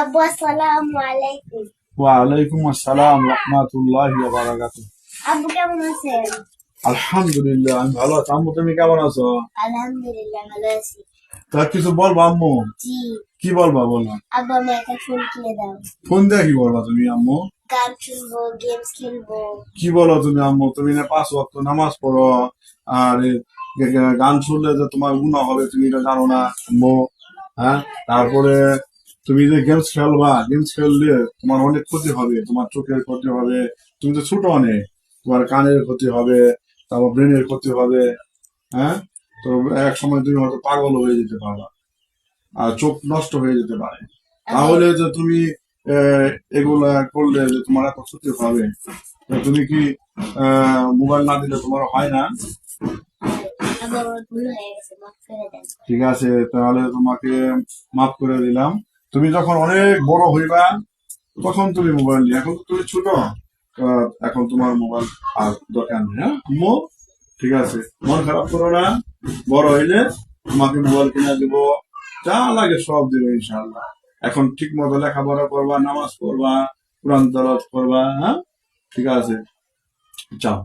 আব্বু আসসালামু আলাইকুম। ওয়ালাইকুম আসসালাম রহমাতুল্লাহি ওয়া বারাকাতুহু। আব্বু কেমন আছেন? আলহামদুলিল্লাহ, আমি ভালো আছি। আম্মু, তুমি কেমন আছো? আলহামদুলিল্লাহ ভালো আছি। তা কিছু বলবো আম্মু? জি। কি বলবা বলো? আব্বু আমি একটা ফোন কিনে দাও। ফোন দিয়ে কি বলবা তুমি আম্মু? গান শুনবো, গেমস খেলবো। কি বলো তুমি আম্মু? তুমি না 5 ওয়াক্ত নামাজ পড়ো, আর গান শুনলে যে তোমার গুনাহ হবে তুমি এটা জানো না আম্মু? হ্যাঁ, তারপরে তুমি যে গেমস খেলবা, গেমস খেললে তোমার অনেক ক্ষতি হবে, তোমার চোখের ক্ষতি হবে। তুমি তো ছোট অনেক, তোমার কানের ক্ষতি হবে, তারপর ব্রেনের ক্ষতি হবে। হ্যাঁ, তো এক সময় তুমি হয়তো পাগল হয়ে যেতে পারবা, আর চোখ নষ্ট হয়ে যেতে পারে। তাহলে যে তুমি আহ, এগুলা করলে যে তোমার এত ক্ষতি হবে, তো তুমি কি মোবাইল না দিলে তোমার হয় না? আব্বু আমার ভুল হয়ে গেছে, মাফ করে দেন। ঠিক আছে, তাহলে তোমাকে মাফ করে দিলাম। তুমি যখন অনেক বড় হইবা তখন তুমি মোবাইল নিয়ে, এখন তো তুমি ছোট, এখন তোমার মোবাইল আর দরকার নেই। হ্যাঁ আম্মু, ঠিক আছে, মন খারাপ করো না। বড় হইলে তোমাকে মোবাইল কিনে দিব, যা লাগে সব দেবো ইনশাআল্লাহ। এখন ঠিক মতো লেখাপড়া করবা, নামাজ পড়বা, কোরআন তেলাওয়াত করবা। হ্যাঁ, ঠিক আছে, যাও।